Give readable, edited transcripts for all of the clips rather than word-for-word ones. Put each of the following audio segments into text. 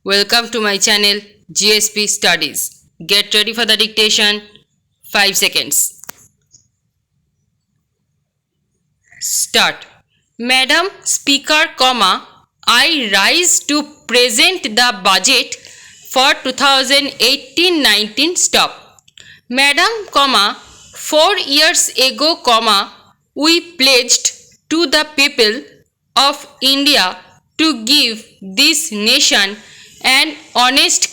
Welcome to my channel GSP Studies. Get ready for the dictation. 5 seconds. Start. Madam Speaker, I rise to present the budget for 2018-19. Stop. Madam, 4 years ago, we pledged to the people of India to give this nation an honest,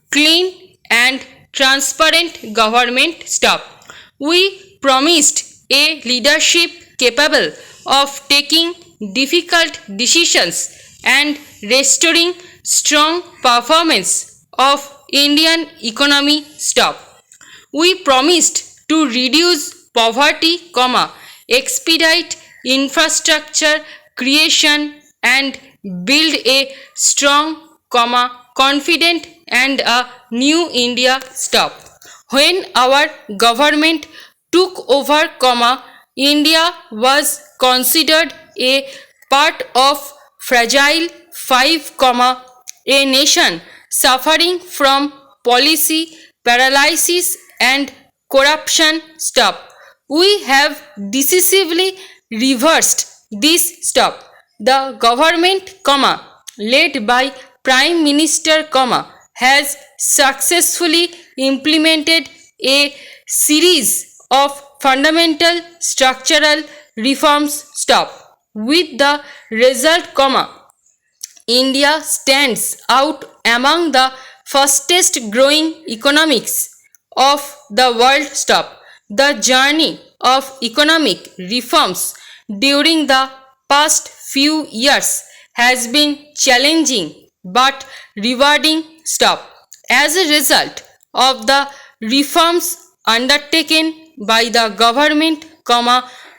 clean and transparent government. Stop. We promised a leadership capable of taking difficult decisions and restoring strong performance of Indian economy. Stop. We promised to reduce poverty, expedite infrastructure creation and build a strong, confident and a new India. Stop. When our government took over, India was considered a part of fragile 5, a nation suffering from policy paralysis and corruption. Stop. We have decisively reversed this. Stop. The government, led by Prime Minister, has successfully implemented a series of fundamental structural reforms. Stop. With the result, India stands out among the fastest growing economies of the world. Stop. The journey of economic reforms during the past few years has been challenging but rewarding. Stop. As a result of the reforms undertaken by the government,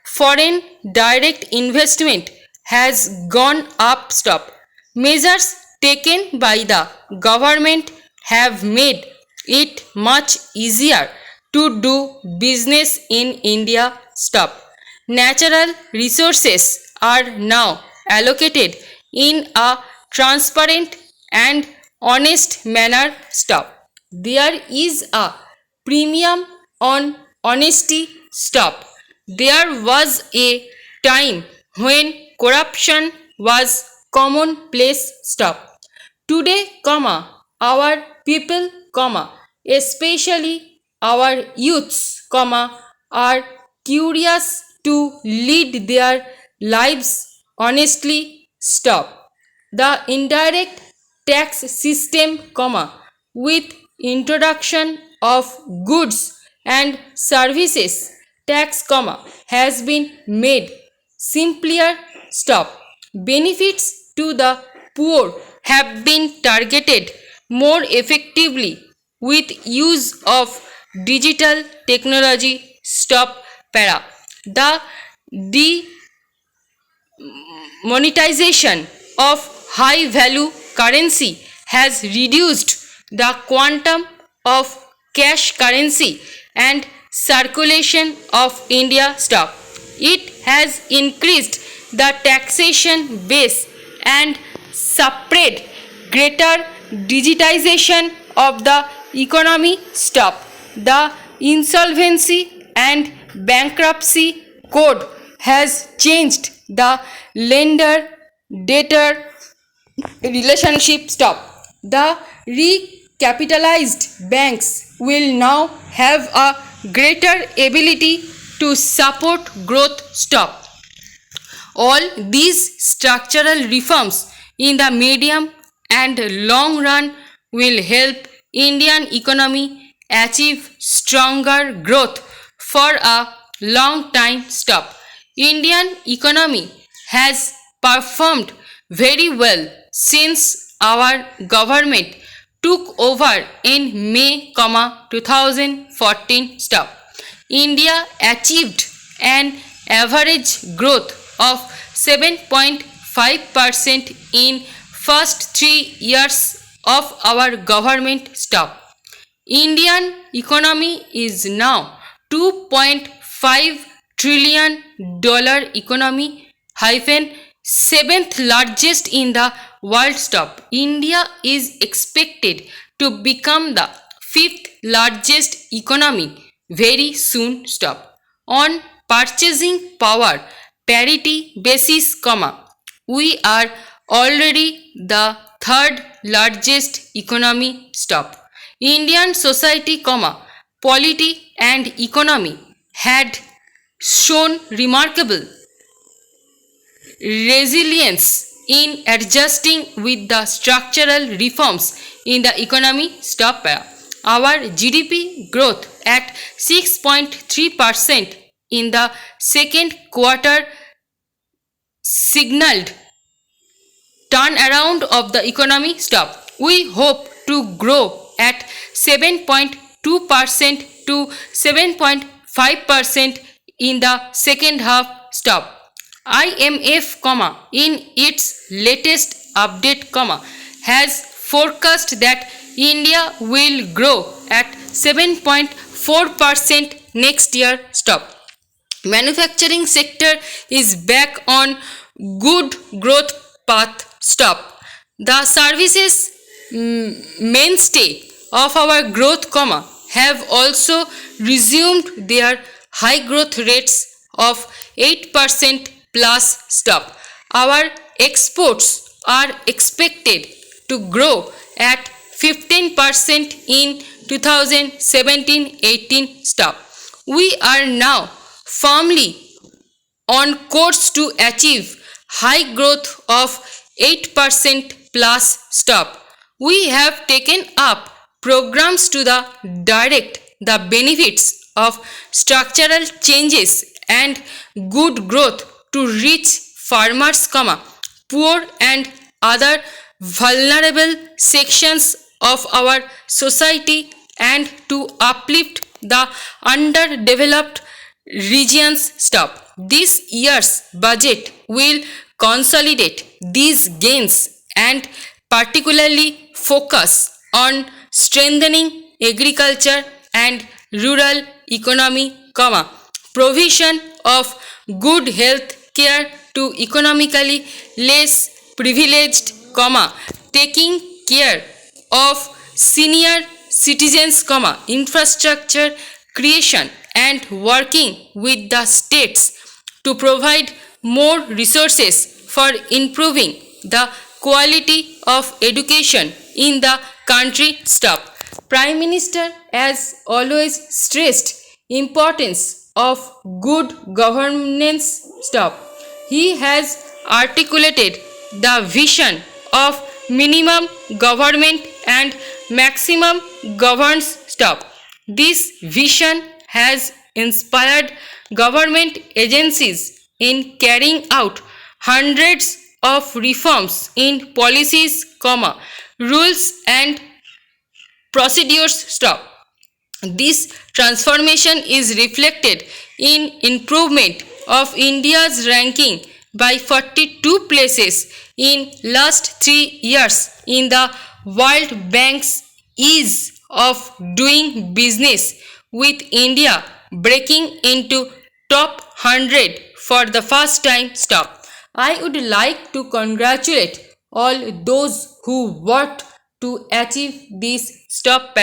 foreign direct investment has gone up. Stop. Measures taken by the government have made it much easier to do business in India. Stop. Natural resources are now allocated in a transparent and honest manner. Stop. There is a premium on honesty. Stop. There was a time when corruption was commonplace. Stop. Today, our people, especially our youths, are curious to lead their lives honestly. Stop. The indirect tax system, with introduction of goods and services tax, has been made simpler. Stop. Benefits to the poor have been targeted more effectively with use of digital technology. Stop. The demonetization of high value currency has reduced the quantum of cash currency and circulation of India. Stop. It has increased the taxation base and spread greater digitization of the economy. Stop. The insolvency and bankruptcy code has changed the lender debtor relationship. Stop. The recapitalized banks will now have a greater ability to support growth. Stop. All these structural reforms in the medium and long run will help Indian economy achieve stronger growth for a long time. Stop. Indian economy has performed very well since our government took over in May, 2014. Stop. India achieved an average growth of 7.5% in first 3 years of our government. Stop. Indian economy is now $2.5 trillion economy, 7th largest in the world. Stop. India is expected to become the fifth largest economy very soon. Stop. On purchasing power parity basis, we are already the third largest economy. Stop. Indian society, polity and economy had shown remarkable resilience in adjusting with the structural reforms in the economy. Stop. Our GDP growth at 6.3% in the second quarter signaled turnaround of the economy. Stop. We hope to grow at 7.2% to 7.5% in the second half. Stop. IMF, in its latest update, has forecast that India will grow at 7.4% next year. Stop. Manufacturing sector is back on good growth path. Stop. The services mainstay of our growth, have also resumed their high growth rates of 8% plus. Stop. Our exports are expected to grow at 15% in 2017-18. Stop. We are now firmly on course to achieve high growth of 8% plus. Stop. We have taken up programs to direct the benefits of structural changes and good growth to reach farmers, poor and other vulnerable sections of our society and to uplift the underdeveloped regions. Stop. This year's budget will consolidate these gains and particularly focus on strengthening agriculture and rural economy, provision of good health care to economically less privileged, taking care of senior citizens, infrastructure creation and working with the states to provide more resources for improving the quality of education in the country. Stop. Prime Minister has always stressed importance of good governance. Stop. He has articulated the vision of minimum government and maximum governance. Stop. This vision has inspired government agencies in carrying out hundreds of reforms in policies, rules and procedures. Stop. This transformation is reflected in improvement of India's ranking by 42 places in last 3 years in the World Bank's ease of doing business with India breaking into top 100 for the first time. Stop. I would like to congratulate all those who worked to achieve this. Stop.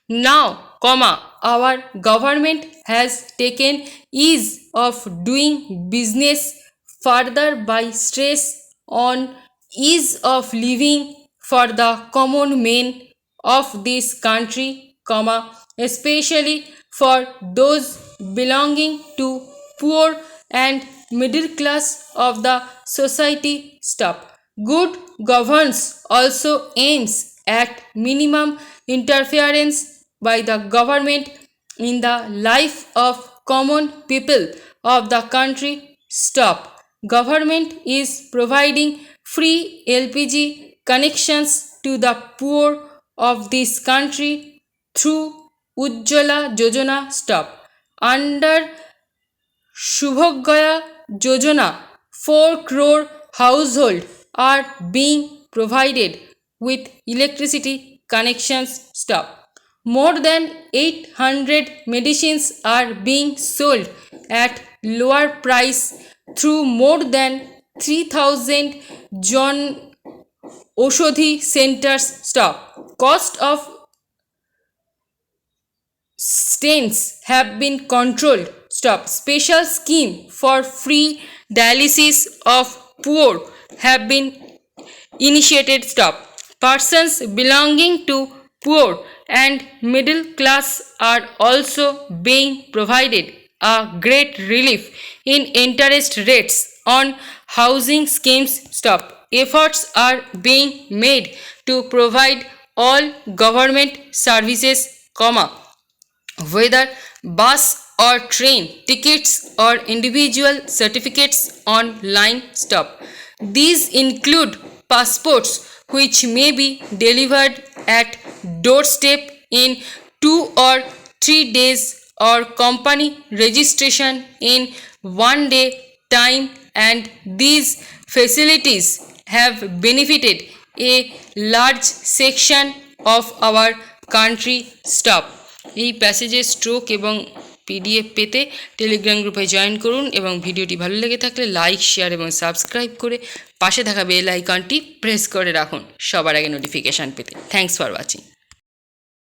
Now, our government has taken ease of doing business further by stress on ease of living for the common men of this country, especially for those belonging to poor and middle class of the society. Stop. Good governance also aims at minimum interference by the government in the life of common people of the country. Stop. Government is providing free LPG connections to the poor of this country through Ujjwala Yojana. Stop. Under Shubhogaya Yojana, 4 crore households are being provided with electricity connections. Stop. More than 800 medicines are being sold at lower price through more than 3,000 Oshodi centers stop. Cost of stents have been controlled. Stop. Special scheme for free dialysis of poor have been initiated. Stop. Persons belonging to poor and middle class are also being provided a great relief in interest rates on housing schemes. Stop. Efforts are being made to provide all government services, whether bus or train tickets or individual certificates online. Stop. These include passports which may be delivered at doorstep in 2 or 3 days or company registration in 1 day time, and these facilities have benefited a large section of our country. Stop. এই প্যাসেজের stroke এবং PDF পেতে Telegram গ্রুপে join করুন এবং ভিডিওটি ভালো লেগে থাকলে লাইক, শেয়ার এবং সাবস্ক্রাইব করে পাশে থাকা বেল আইকনটি প্রেস করে রাখুন সবার আগে নোটিফিকেশান পেতে। Thanks for watching.